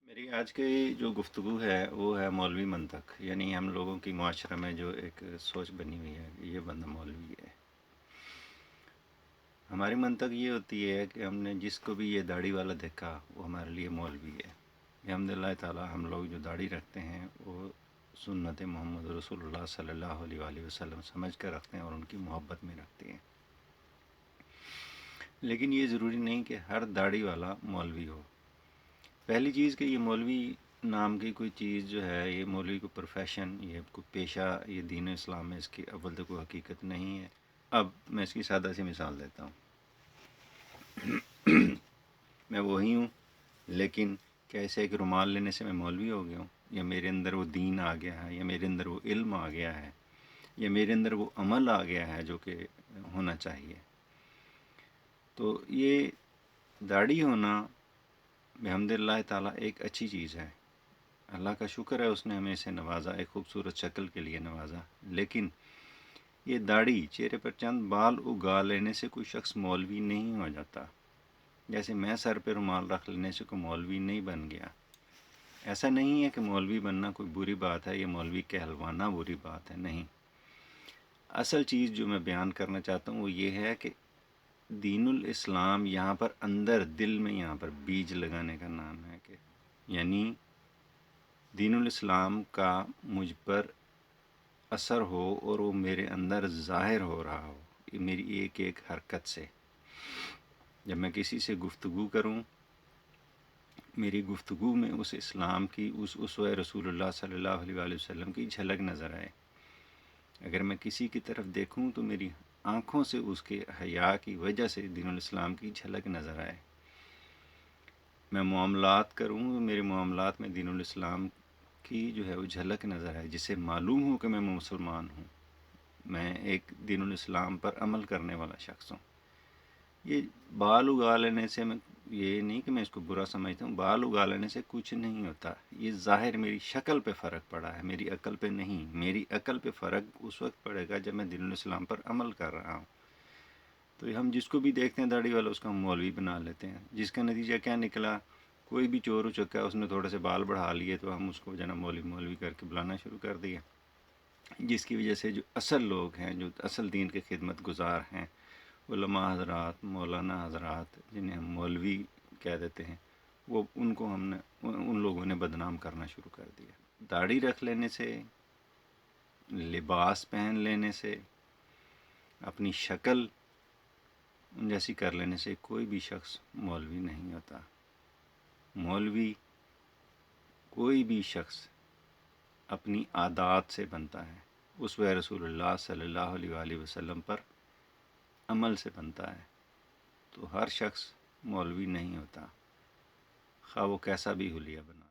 میری آج کی جو گفتگو ہے وہ ہے مولوی منطق، یعنی ہم لوگوں کی معاشرہ میں جو ایک سوچ بنی ہوئی ہے کہ یہ بندہ مولوی ہے۔ ہماری منطق یہ ہوتی ہے کہ ہم نے جس کو بھی یہ داڑھی والا دیکھا وہ ہمارے لیے مولوی ہے۔ الحمد للہ تعالیٰ ہم لوگ جو داڑھی رکھتے ہیں وہ سنت محمد رسول اللہ صلی اللہ علیہ وآلہ وسلم سمجھ کر رکھتے ہیں اور ان کی محبت میں رکھتے ہیں، لیکن یہ ضروری نہیں کہ ہر داڑھی والا مولوی ہو۔ پہلی چیز کہ یہ مولوی نام کی کوئی چیز جو ہے، یہ مولوی کو پروفیشن، یہ کوئی پیشہ، یہ دین اسلام میں اس کی اول تو کوئی حقیقت نہیں ہے۔ اب میں اس کی سادہ سی مثال دیتا ہوں۔ میں وہی ہوں، لیکن کیسے ایک رومال لینے سے میں مولوی ہو گیا ہوں، یا میرے اندر وہ دین آ گیا ہے، یا میرے اندر وہ علم آ گیا ہے، یا میرے اندر وہ عمل آ گیا ہے جو کہ ہونا چاہیے۔ تو یہ داڑھی ہونا بحمد اللہ تعالیٰ ایک اچھی چیز ہے، اللہ کا شکر ہے اس نے ہمیں اسے نوازا، ایک خوبصورت شکل کے لیے نوازا۔ لیکن یہ داڑھی، چہرے پر چند بال اگا لینے سے کوئی شخص مولوی نہیں ہو جاتا، جیسے میں سر پہ رومال رکھ لینے سے کوئی مولوی نہیں بن گیا۔ ایسا نہیں ہے کہ مولوی بننا کوئی بری بات ہے یا مولوی کہلوانا بری بات ہے، نہیں۔ اصل چیز جو میں بیان کرنا چاہتا ہوں وہ یہ ہے کہ دین الاسلام یہاں پر اندر دل میں یہاں پر بیج لگانے کا نام ہے، کہ یعنی دین الاسلام کا مجھ پر اثر ہو اور وہ میرے اندر ظاہر ہو رہا ہو، یہ میری ایک ایک حرکت سے۔ جب میں کسی سے گفتگو کروں، میری گفتگو میں اس اسلام کی، اس اسوہ رسول اللہ صلی اللہ علیہ وآلہ وسلم کی جھلک نظر آئے۔ اگر میں کسی کی طرف دیکھوں تو میری آنکھوں سے اس کے حیا کی وجہ سے دین الاسلام کی جھلک نظر آئے۔ میں معاملات کروں تو میرے معاملات میں دین الاسلام کی جو ہے وہ جھلک نظر آئے، جسے معلوم ہو کہ میں مسلمان ہوں، میں ایک دین الاسلام پر عمل کرنے والا شخص ہوں۔ یہ بال اگا لینے سے، میں یہ نہیں کہ میں اس کو برا سمجھتا ہوں، بال اگا لینے سے کچھ نہیں ہوتا۔ یہ ظاہر میری شکل پہ فرق پڑا ہے، میری عقل پہ نہیں۔ میری عقل پہ فرق اس وقت پڑے گا جب میں دین الاسلام پر عمل کر رہا ہوں۔ تو ہم جس کو بھی دیکھتے ہیں داڑھی والا، اس کو ہم مولوی بنا لیتے ہیں، جس کا نتیجہ کیا نکلا؟ کوئی بھی چور اچکا ہے، اس نے تھوڑے سے بال بڑھا لیے تو ہم اس کو جناب مولوی مولوی کر کے بلانا شروع کر دیا، جس کی وجہ سے جو اصل لوگ ہیں، جو اصل دین کے خدمت گزار ہیں، علماء حضرات، مولانا حضرات، جنہیں ہم مولوی کہہ دیتے ہیں، وہ ان کو ہم نے، ان لوگوں نے بدنام کرنا شروع کر دیا۔ داڑھی رکھ لینے سے، لباس پہن لینے سے، اپنی شکل ان جیسی کر لینے سے کوئی بھی شخص مولوی نہیں ہوتا۔ مولوی کوئی بھی شخص اپنی عادات سے بنتا ہے، اسوہ رسول اللہ صلی اللہ علیہ وآلہ وسلم پر عمل سے بنتا ہے۔ تو ہر شخص مولوی نہیں ہوتا، خواہ وہ کیسا بھی حلیہ بنا۔